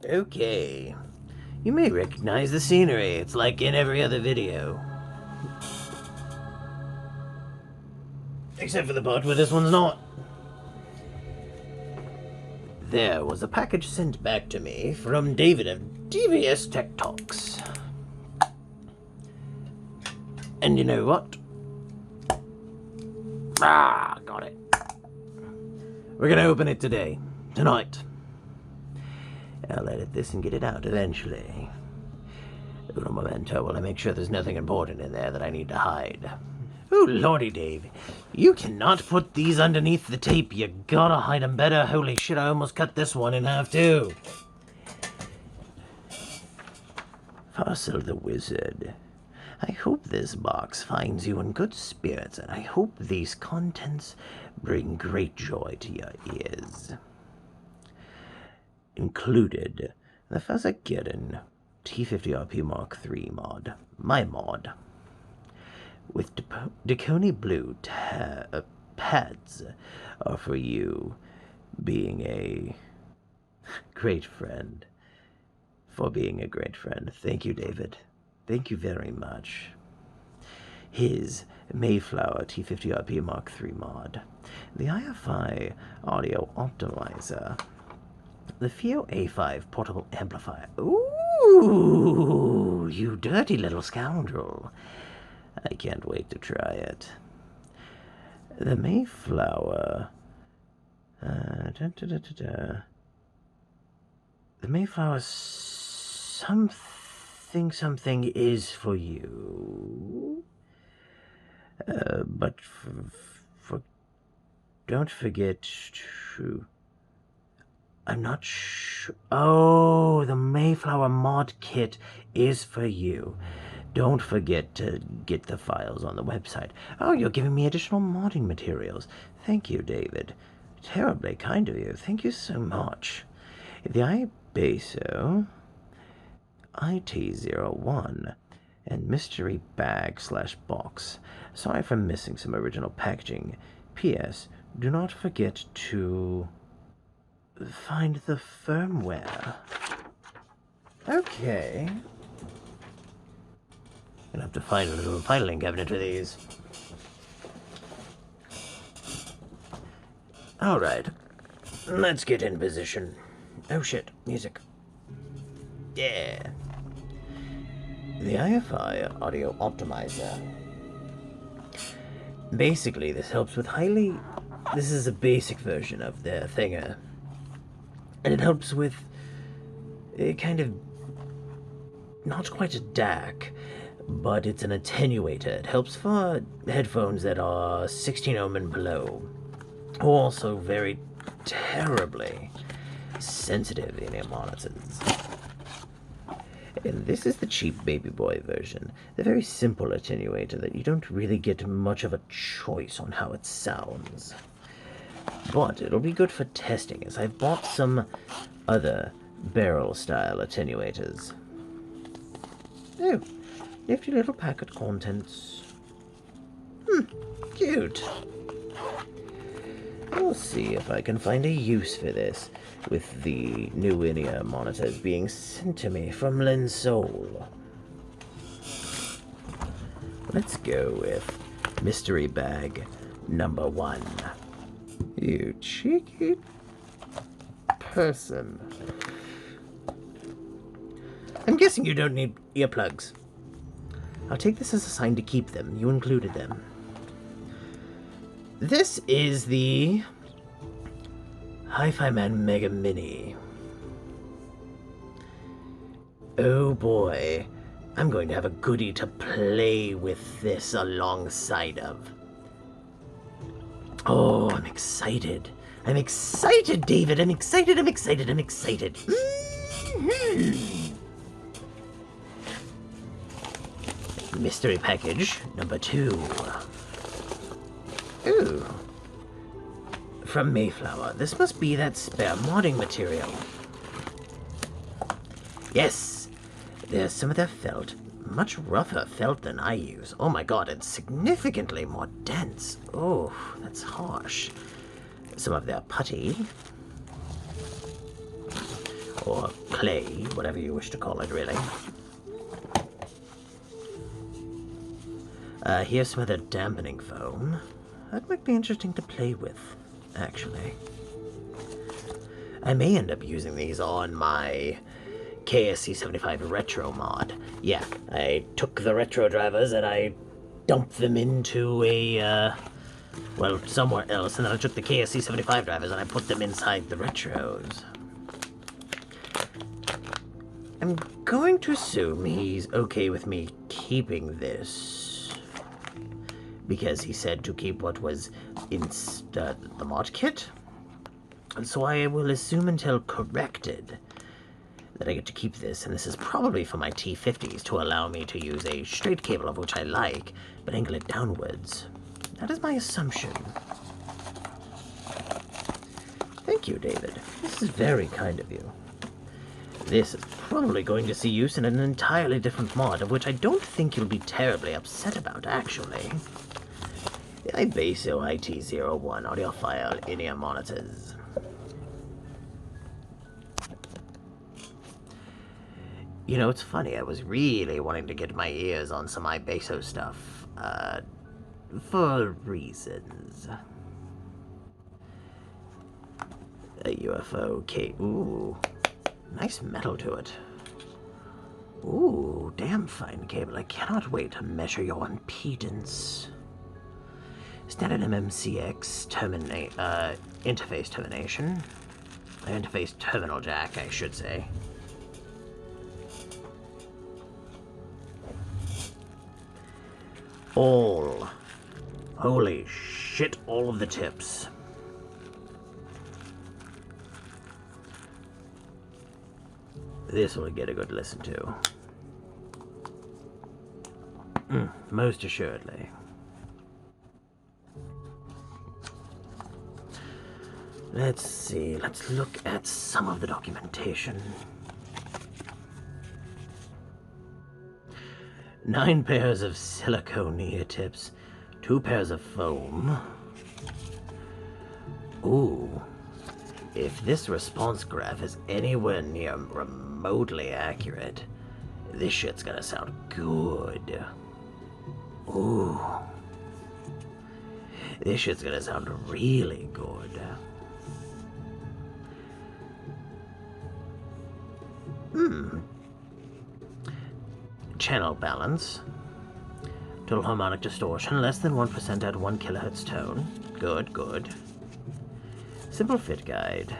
Okay. You may recognize the scenery. It's like in every other video. Except for the part where this one's not. There was a package sent back to me from David of DVS Tech Talks. And you know what? Got it. We're gonna open it today. Tonight. I'll edit this and get it out eventually. Uno momento while I make sure there's nothing important in there that I need to hide. Oh, lordy, Dave. You cannot put these underneath the tape. You gotta hide them better. Holy shit, I almost cut this one in half, too. Fossil the Wizard. I hope this box finds you in good spirits, and I hope these contents bring great joy to your ears. Included, the Fazagedon T50RP Mark III mod. My mod. With Deconi Blue pads are for you, being a great friend. For being a great friend. Thank you, David. Thank you very much. His Mayflower T50RP Mark III mod. The IFI Audio Optimizer. The FIO A5 Portable Amplifier. Ooh, you dirty little scoundrel. I can't wait to try it. The Mayflower... The Mayflower something is for you. But don't forget to... I'm not sure... Oh, the Mayflower mod kit is for you. Don't forget to get the files on the website. Oh, you're giving me additional modding materials. Thank you, David. Terribly kind of you. Thank you so much. The iBaso, IT01, and mystery bag/box. Sorry for missing some original packaging. P.S. Do not forget to find the firmware. Okay. Gonna have to find a little filing cabinet for these. Alright. Let's get in position. Oh shit, music. Yeah. The IFI Audio Optimizer. Basically, this helps with this is a basic version of the thinger. And it helps with a kind of, not quite a DAC, but it's an attenuator. It helps for headphones that are 16 ohm and below. Also very terribly sensitive in your monitors. And this is the cheap baby boy version. The very simple attenuator that you don't really get much of a choice on how it sounds. But it'll be good for testing, as I've bought some other barrel-style attenuators. Oh, nifty little packet contents. Cute. We'll see if I can find a use for this, with the new in-ear monitors being sent to me from Linsole. Let's go with mystery bag number 1. You cheeky person. I'm guessing you don't need earplugs. I'll take this as a sign to keep them. You included them. This is the Hi-Fi Man Mega Mini. Oh boy, I'm going to have a goodie to play with this alongside of. Oh, I'm excited. I'm excited, David. I'm excited. Mystery package number 2. Ooh. From Mayflower. This must be that spare modding material. Yes. There's some of their felt. Much rougher felt than I use. Oh my god, it's significantly more dense. Oh, that's harsh. Some of their putty. Or clay, whatever you wish to call it, really. Here's some other dampening foam. That might be interesting to play with, actually. I may end up using these on my KSC75 Retro mod. Yeah, I took the retro drivers and I dumped them into a, well, somewhere else, and then I took the KSC75 drivers and I put them inside the retros. I'm going to assume he's okay with me keeping this, because he said to keep what was in the mod kit. And so I will assume until corrected that I get to keep this, and this is probably for my T50s to allow me to use a straight cable, of which I like, but angle it downwards. That is my assumption. Thank you, David. This is very kind of you. This is probably going to see use in an entirely different mod, of which I don't think you'll be terribly upset about, actually. The IBASO IT01 audiophile in-ear monitors. You know, it's funny, I was really wanting to get my ears on some IBASO stuff, for reasons. A UFO, okay, ooh, nice metal to it. Ooh, damn fine cable, I cannot wait to measure your impedance. Standard MMCX interface termination. Interface terminal jack, I should say. Holy shit, all of the tips. This will get a good listen to. Most assuredly. Let's see, let's look at some of the documentation. 9 pairs of silicone ear tips, 2 pairs of foam. Ooh, if this response graph is anywhere near remotely accurate, this shit's gonna sound good. Ooh, this shit's gonna sound really good. Channel balance. Total harmonic distortion, less than 1% at 1 kHz tone. Good, good. Simple fit guide.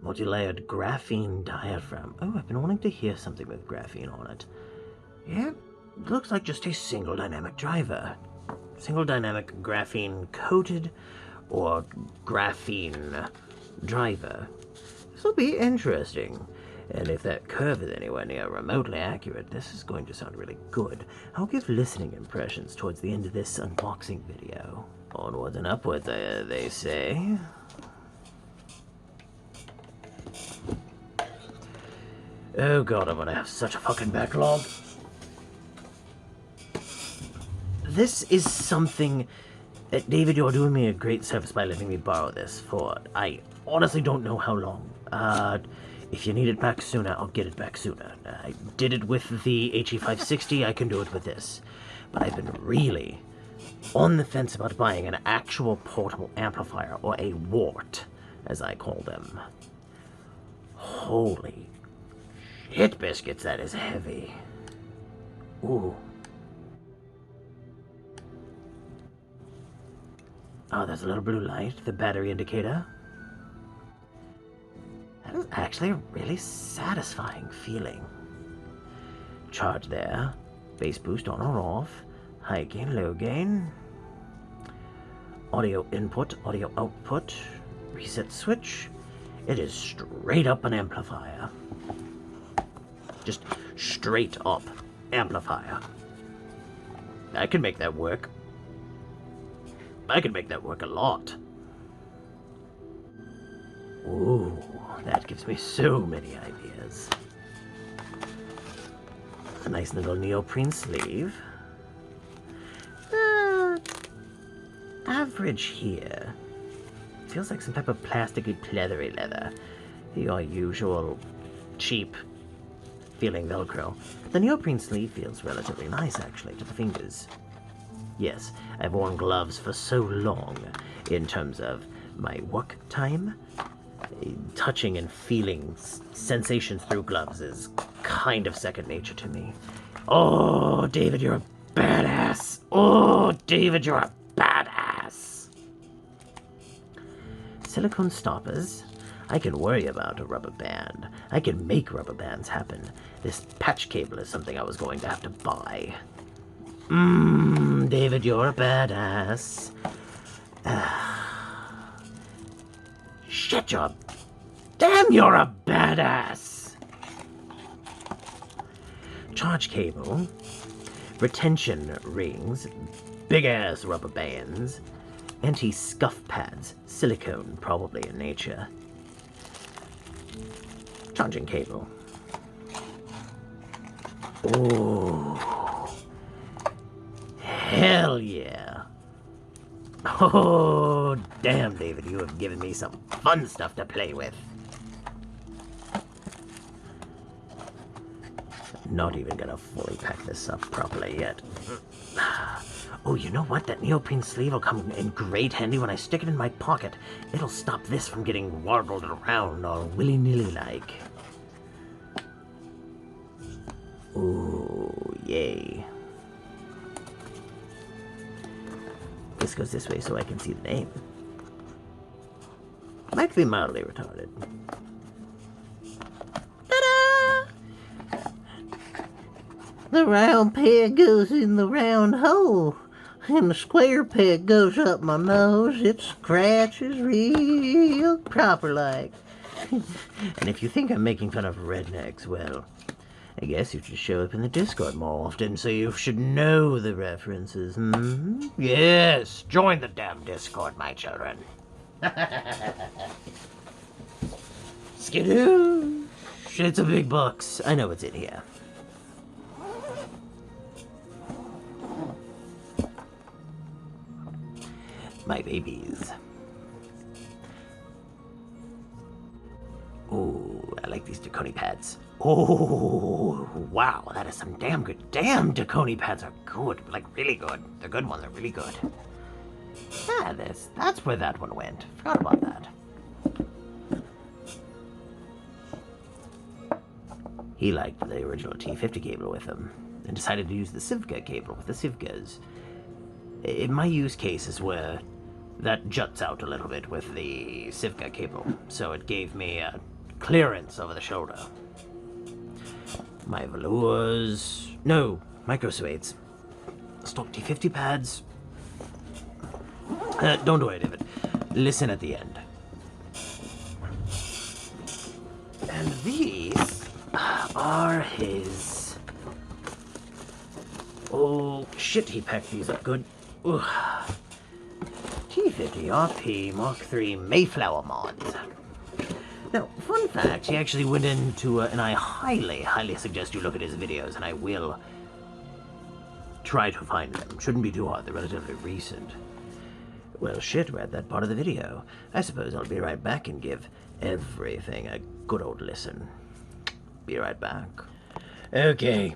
Multi-layered graphene diaphragm. Oh, I've been wanting to hear something with graphene on it. Yeah, looks like just a single dynamic driver. Single dynamic graphene coated or graphene driver. This will be interesting. And if that curve is anywhere near remotely accurate, this is going to sound really good. I'll give listening impressions towards the end of this unboxing video. Onwards and upwards, they say. Oh god, I'm gonna have such a fucking backlog. This is something... David, you're doing me a great service by letting me borrow this for... I honestly don't know how long. If you need it back sooner, I'll get it back sooner. I did it with the HE560, I can do it with this. But I've been really on the fence about buying an actual portable amplifier, or a wart, as I call them. Holy shit, biscuits, that is heavy. Ooh. Oh, there's a little blue light, the battery indicator. That is actually a really satisfying feeling. Charge there. Bass boost on or off. High gain, low gain. Audio input, audio output. Reset switch. It is straight up an amplifier. Just straight up amplifier. I can make that work. I can make that work a lot. Ooh, that gives me so many ideas. A nice little neoprene sleeve. Average here. Feels like some type of plasticky, pleathery leather. Your usual cheap feeling Velcro. The neoprene sleeve feels relatively nice, actually, to the fingers. Yes, I've worn gloves for so long in terms of my work time. Touching and feeling sensations through gloves is kind of second nature to me. Oh, David, you're a badass. Oh, David, you're a badass. Silicone stoppers. I can worry about a rubber band. I can make rubber bands happen. This patch cable is something I was going to have to buy. David, you're a badass. Shit, damn, you're a badass. Charge cable, retention rings, big-ass rubber bands, anti-scuff pads, silicone, probably in nature. Charging cable. Oh, hell yeah. Oh, damn, David, you have given me some fun stuff to play with. Not even gonna fully pack this up properly yet. Oh, you know what? That neoprene sleeve will come in great handy when I stick it in my pocket. It'll stop this from getting warbled around all willy-nilly like. Ooh, yay. This goes this way so I can see the name. Might be mildly retarded. Ta-da! The round peg goes in the round hole, and the square peg goes up my nose. It scratches real proper-like. And if you think I'm making fun of rednecks, well, I guess you should show up in the Discord more often so you should know the references, hmm? Yes, join the damn Discord, my children. Skidoo! It's a big box. I know what's in here. My babies. Oh, I like these Dakoni pads. Oh, wow, that is some damn good. Damn, Dakoni pads are good, like really good. They're good ones, they're really good. Yeah, that's where that one went. Forgot about that. He liked the original T50 cable with him and decided to use the Sivka cable with the Sivkas. In my use case is where that juts out a little bit with the Sivka cable, so it gave me a clearance over the shoulder. My velours... No, micro suedes. Stock T50 pads. Don't worry, David. Listen at the end. And these are his... Oh, shit, he packed these up good. Ugh. T50 RP Mark III Mayflower mods. Now, fun fact, he actually went into, and I highly suggest you look at his videos, and I will try to find them. Shouldn't be too hard, they're relatively recent. Well, shit, we're at that part of the video. I suppose I'll be right back and give everything a good old listen. Be right back. Okay.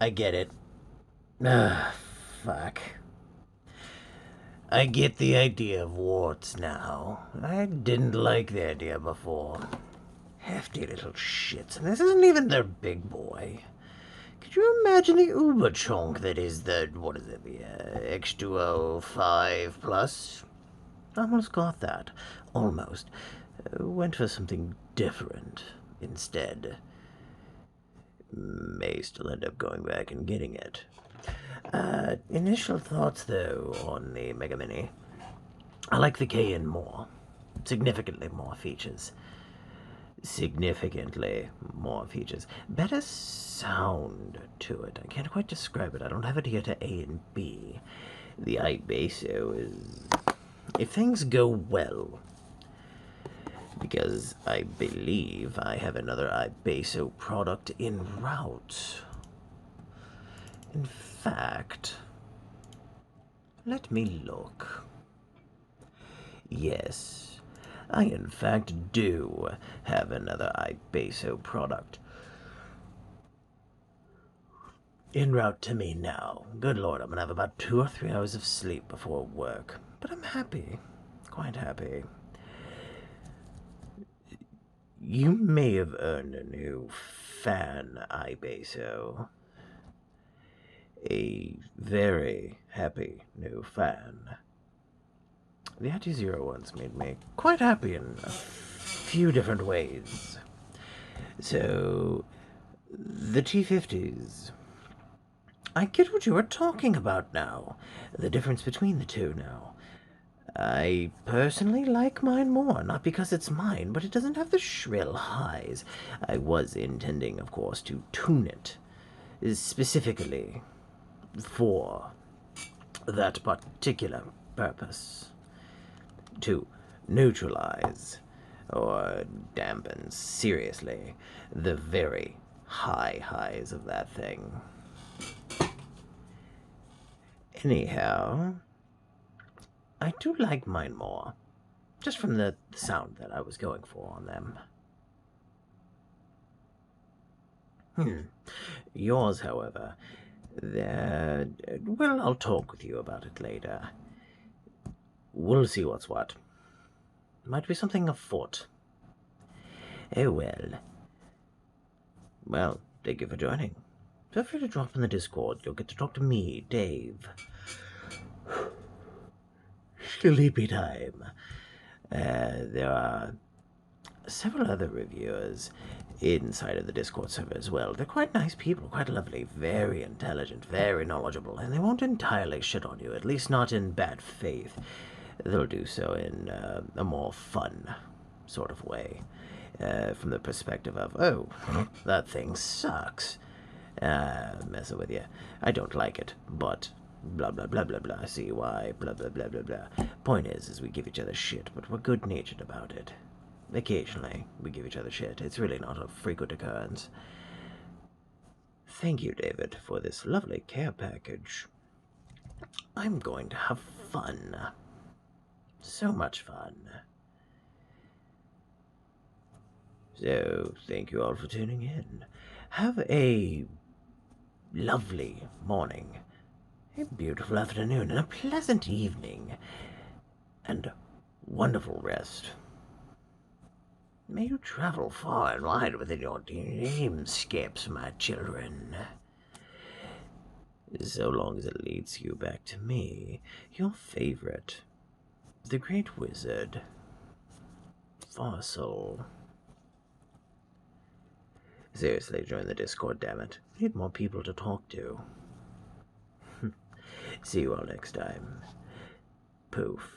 I get it. Fuck. I get the idea of warts now. I didn't like the idea before. Hefty little shits, and this isn't even their big boy. Could you imagine the uber chunk that is the, what is it, the X2O 5 Plus? Almost got that. Almost. Went for something different instead. May still end up going back and getting it. Initial thoughts, though, on the Mega Mini. I like the KN more. Significantly more features. Significantly more features. Better sound to it. I can't quite describe it. I don't have it here to A and B. The iBasso is... If things go well, because I believe I have another iBasso product en route. In fact, let me look. Yes, I in fact do have another iBaso product en route to me now. Good Lord, I'm gonna have about 2 or 3 hours of sleep before work. But I'm happy. Quite happy. You may have earned a new fan, iBaso. A very happy new fan. The IT-01s made me quite happy in a few different ways. So, the T50s. I get what you are talking about now. The difference between the two now. I personally like mine more, not because it's mine, but it doesn't have the shrill highs. I was intending, of course, to tune it, specifically for that particular purpose. To neutralize, or dampen, seriously, the very high highs of that thing. Anyhow, I do like mine more, just from the sound that I was going for on them. Yours, however, well, I'll talk with you about it later. We'll see what's what. Might be something afoot. Oh, well. Well, thank you for joining. Feel free to drop in the Discord. You'll get to talk to me, Dave. Sleepy time. There are several other reviewers inside of the Discord server as well. They're quite nice people, quite lovely, very intelligent, very knowledgeable, and they won't entirely shit on you, at least not in bad faith. They'll do so in a more fun sort of way, from the perspective of, oh, that thing sucks. Messing with you. I don't like it, but blah blah blah blah blah, see why, blah blah blah blah blah. Point is we give each other shit, but we're good-natured about it. Occasionally, we give each other shit. It's really not a frequent occurrence. Thank you, David, for this lovely care package. I'm going to have fun. So much fun. So, thank you all for tuning in. Have a lovely morning, a beautiful afternoon, and a pleasant evening, and wonderful rest. May you travel far and wide within your dreamscapes, my children. So long as it leads you back to me, your favorite, the Great Wizard, Fossil. Seriously, join the Discord, dammit. We need more people to talk to. See you all next time. Poof.